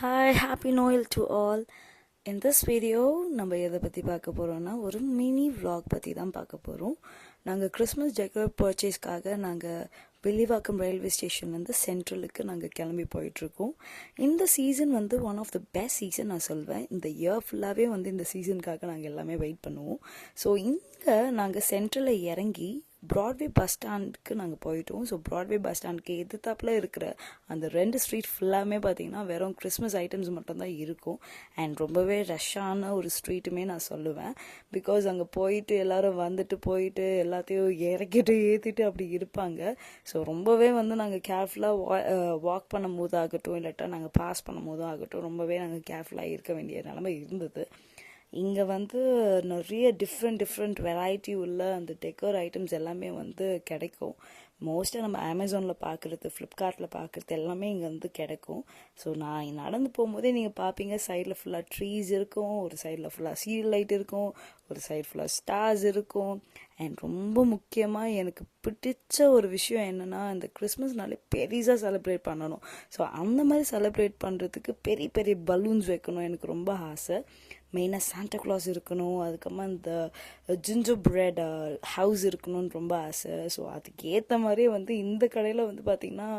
Hi, Happy Noel to all. In this video நம்ம எதை பற்றி பார்க்க போகிறோம்னா ஒரு மினி vlog பற்றி தான் பார்க்க போகிறோம். நாங்கள் கிறிஸ்மஸ் டெக்கர் பர்ச்சேஸ்க்காக நாங்கள் வில்லிவாக்கம் ரயில்வே ஸ்டேஷன்லேருந்து சென்ட்ரலுக்கு நாங்கள் கிளம்பி போயிட்டுருக்கோம். இந்த சீசன் வந்து one of the best season நான் சொல்வேன். இந்த இயர் ஃபுல்லாகவே வந்து இந்த சீசனுக்காக நாங்கள் எல்லாமே வெயிட் பண்ணுவோம். ஸோ இங்கே நாங்கள் சென்ட்ரலில் இறங்கி ப்ராட்வே பஸ் ஸ்டாண்டுக்கு நாங்கள் போயிட்டோம். ஸோ ப்ராட்வே பஸ் ஸ்டாண்டுக்கு எதிர்த்தாப்பில் இருக்கிற அந்த 2 ஸ்ட்ரீட் ஃபுல்லாமே பார்த்தீங்கன்னா வெறும் கிறிஸ்மஸ் ஐட்டம்ஸ் மட்டும்தான் இருக்கும். அண்ட் ரொம்பவே ரஷ்ஷான ஒரு ஸ்ட்ரீட்டுமே நான் சொல்லுவேன். பிகாஸ் அங்கே போயிட்டு எல்லோரும் வந்துட்டு போயிட்டு எல்லாத்தையும் இறக்கிட்டு ஏற்றிட்டு அப்படி இருப்பாங்க. ஸோ ரொம்பவே வந்து நாங்கள் கேர்ஃபுல்லாக வாக் பண்ணும் போது ஆகட்டும், இல்லாட்டா நாங்கள் பாஸ் பண்ணும் போதும் ஆகட்டும், ரொம்பவே நாங்கள் கேர்ஃபுல்லாக இருக்க வேண்டிய நிலைமை இருந்தது. இங்கே வந்து நிறைய டிஃப்ரெண்ட் வெரைட்டி உள்ள அந்த டெக்கர் ஐட்டம்ஸ் எல்லாமே வந்து கிடைக்கும். மோஸ்ட்டாக நம்ம அமேசானில் பார்க்குறது, ஃப்ளிப்கார்ட்டில் பார்க்குறது எல்லாமே இங்கே வந்து கிடைக்கும். ஸோ நான் நடந்து போகும்போதே நீங்கள் பார்ப்பீங்க, சைடில் ஃபுல்லாக ட்ரீஸ் இருக்கும், ஒரு சைடில் ஃபுல்லாக சீரியல் லைட் இருக்கும், ஒரு சைடு ஃபுல்லாக ஸ்டார்ஸ் இருக்கும். அண்ட் ரொம்ப முக்கியமாக எனக்கு பிடிச்ச ஒரு விஷயம் என்னென்னா, இந்த கிறிஸ்மஸ்னாலே பெருசாக செலிப்ரேட் பண்ணணும். ஸோ அந்த மாதிரி செலிப்ரேட் பண்ணுறதுக்கு பெரிய பெரிய பலூன்ஸ் வைக்கணும் எனக்கு ரொம்ப ஆசை. மெயினாக சாண்டா கிளாஸ் இருக்கணும், அதுக்கப்புறமா இந்த ஜிஞ்சர் பிரெட் ஹவுஸ் இருக்கணும்னு ரொம்ப ஆசை. ஸோ அதுக்கு ஏற்ற மாதிரியே வந்து இந்த கடையில் வந்து பார்த்திங்கன்னா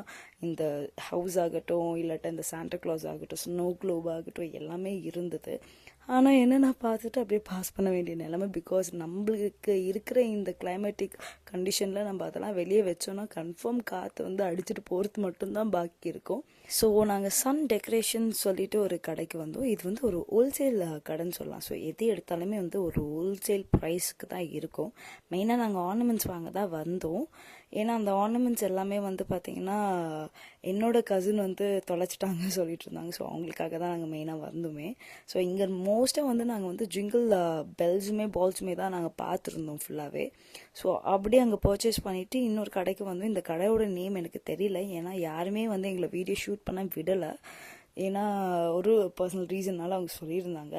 இந்த ஹவுஸ் ஆகட்டும், இல்லாட்டா இந்த சாண்டா கிளாஸ் ஆகட்டும், ஸ்னோ க்ளோப் ஆகட்டும் எல்லாமே இருந்தது. ஆனால் என்ன நான் பார்த்துட்டு அப்படியே பாஸ் பண்ண வேண்டிய நிலைமை. பிகாஸ் நம்மளுக்கு இருக்கிற இந்த கிளைமேட்டிக் கண்டிஷனில் நம்ம அதெல்லாம் வெளியே வச்சோன்னா கன்ஃபார்ம் காற்று வந்து அடிச்சுட்டு போகிறது மட்டும்தான் பாக்கி இருக்கும். ஸோ நாங்கள் சன் டெக்கரேஷன் சொல்லிட்டு ஒரு கடைக்கு வந்தோம். இது வந்து ஒரு ஹோல்சேல் கடைன்னு சொல்லலாம். ஸோ எது எடுத்தாலுமே வந்து ஒரு ஹோல்சேல் ப்ரைஸுக்கு தான் இருக்கும். மெயினாக நாங்கள் ஆர்னமெண்ட்ஸ் வாங்க தான் வந்தோம். ஏன்னா அந்த ஆர்னமெண்ட்ஸ் எல்லாமே வந்து பார்த்திங்கன்னா என்னோட கசின் வந்து தொலைச்சிட்டாங்க சொல்லிட்டு இருந்தாங்க. ஸோ அவங்களுக்காக தான் நாங்கள் மெயினாக வந்தோமே. ஸோ இங்கே மோஸ்ட்டாக வந்து நாங்கள் வந்து ஜிங்கிள் பெல்ஸுமே பால்ஸுமே தான் நாங்கள் பார்த்துருந்தோம் ஃபுல்லாகவே. ஸோ அப்படியே அங்கே பர்ச்சேஸ் பண்ணிவிட்டு இன்னொரு கடைக்கு வந்து, இந்த கடையோட நேம் எனக்கு தெரியல, ஏன்னா யாருமே வந்து எங்களை வீடியோ ஷூட் பண்ண விடலை. ஏன்னா ஒரு பர்சனல் ரீசன்னால அவங்க சொல்லியிருந்தாங்க.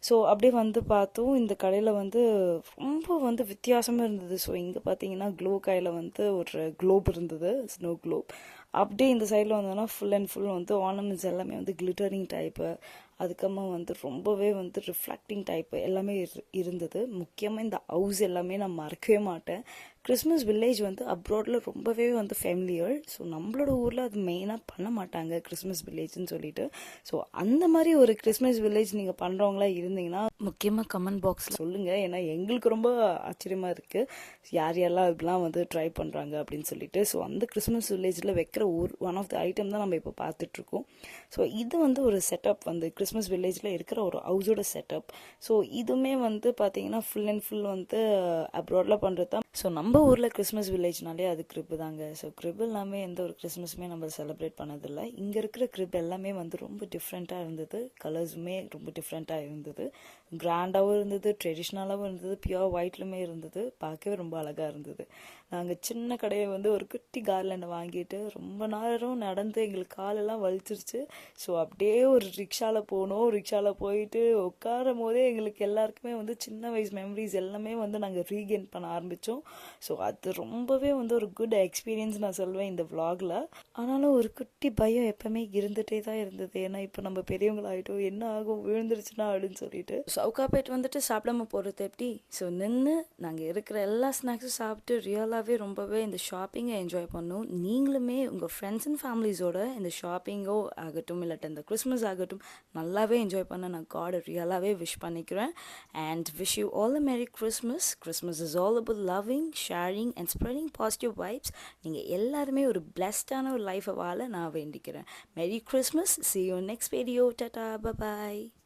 ஸோ அப்படியே வந்து பார்த்தோம், இந்த கடையில் வந்து ரொம்ப வந்து வித்தியாசமாக இருந்தது. ஸோ இங்கே பார்த்தீங்கன்னா க்ளோ கையில் வந்து ஒரு க்ளோப் இருந்தது, ஸ்னோ க்ளோப். அப்படியே இந்த சைடில் வந்தோன்னா ஃபுல் அண்ட் ஃபுல் வந்து ஆர்னமெண்ட்ஸ் எல்லாமே வந்து கிளிட்டரிங் டைப்பு, அதுக்கப்புறமா வந்து ரொம்பவே வந்து ரிஃப்ளெக்டிங் டைப்பு எல்லாமே இருந்தது. முக்கியமாக இந்த ஹவுஸ் எல்லாமே நான் மறக்கவே மாட்டேன். கிறிஸ்மஸ் வில்லேஜ் வந்து அப்ராடில் ரொம்பவே வந்து ஃபேமிலியர். ஸோ நம்மளோட ஊரில் அது மெயினாக பண்ண மாட்டாங்க கிறிஸ்மஸ் வில்லேஜ்னு சொல்லிட்டு. ஸோ அந்த மாதிரி ஒரு கிறிஸ்மஸ் வில்லேஜ் நீங்கள் பண்ணுறவங்களா இருந்தீங்கன்னா முக்கியமாக கமெண்ட் பாக்ஸில் சொல்லுங்கள். ஏன்னா எங்களுக்கு ரொம்ப ஆச்சரியமாக இருக்குது யார் யாரெல்லாம் இதெல்லாம் வந்து ட்ரை பண்ணுறாங்க அப்படின்னு சொல்லிட்டு. ஸோ அந்த கிறிஸ்மஸ் வில்லேஜில் வைக்கிற ஒன் ஆஃப் த ஐட்டம் தான் நம்ம இப்போ பார்த்துட்ருக்கோம். ஸோ இது வந்து ஒரு செட்டப், வந்து கிறிஸ்மஸ் வில்லேஜில் இருக்கிற ஒரு ஹவுஸோட செட்டப். ஸோ இதுவுமே வந்து பார்த்தீங்கன்னா ஃபுல் அண்ட் ஃபுல் வந்து அப்ராடில் பண்ணுறது தான். ஸோ நம்ம ஊரில் கிறிஸ்மஸ் வில்லேஜ்னாலே அது கிரிப்பு தாங்க. ஸோ கிரிப் எல்லாமே எந்த ஒரு கிறிஸ்மஸுமே நம்ம செலிப்ரேட் பண்ணதில்லை. இங்கே இருக்கிற கிரிப் எல்லாமே வந்து ரொம்ப டிஃப்ரெண்ட்டாக இருந்தது. கலர்ஸுமே ரொம்ப டிஃப்ரெண்ட்டாக இருந்தது, கிராண்டாகவும் இருந்தது, ட்ரெடிஷ்னலாகவும் இருந்தது, பியூர் ஒயிட்லுமே இருந்தது. பார்க்கவே ரொம்ப அழகாக இருந்தது. நாங்கள் சின்ன கடையை வந்து ஒரு குட்டி கார்லண்டை வாங்கிட்டு ரொம்ப நேரம் நடந்து எங்களுக்கு காலெல்லாம் வலிச்சிருச்சு. ஸோ அப்படியே ஒரு ரிக்ஷாவில் போனோம். ரிக்ஷாவில் போயிட்டு உட்காரும் போதே எங்களுக்கு எல்லாருக்குமே வந்து சின்ன வயசு மெமரிஸ் எல்லாமே வந்து நாங்கள் ரீகெயின் பண்ண ஆரம்பித்தோம். ஸோ அது ரொம்பவே வந்து ஒரு குட் எக்ஸ்பீரியன்ஸ் நான் சொல்வேன் இந்த விலாகில். ஆனாலும் ஒரு குட்டி பயம் எப்பவுமே இருந்துகிட்டே தான் இருந்தது. ஏன்னா இப்போ நம்ம பெரியவங்களாகிட்டோம், என்ன ஆகும் விழுந்துருச்சுன்னா அப்படின்னு சொல்லிட்டு. சவுகாப்பேட் வந்துட்டு சாப்பிடாம போகிறது எப்படி? ஸோ நின்று நாங்கள் இருக்கிற எல்லா ஸ்நாக்ஸும் சாப்பிட்டு ரியலாகவே ரொம்பவே இந்த ஷாப்பிங்கை என்ஜாய் பண்ணோம். நீங்களுமே உங்கள் ஃப்ரெண்ட்ஸ் அண்ட் ஃபேமிலிஸோட இந்த ஷாப்பிங்கோ ஆகட்டும், இல்லாட்ட இந்த கிறிஸ்மஸ் ஆகட்டும் நல்லாவே என்ஜாய் பண்ண நான் காடை ரியலாகவே விஷ் பண்ணிக்கிறேன். And wish you all a merry Christmas. Christmas is all about loving, sharing and spreading positive vibes. நீங்கள் எல்லாருமே ஒரு பிளெஸ்டான ஒரு லைஃபை வாழ நான் வேண்டிக்கிறேன். Merry Christmas. See you next video. Tata. Bye bye.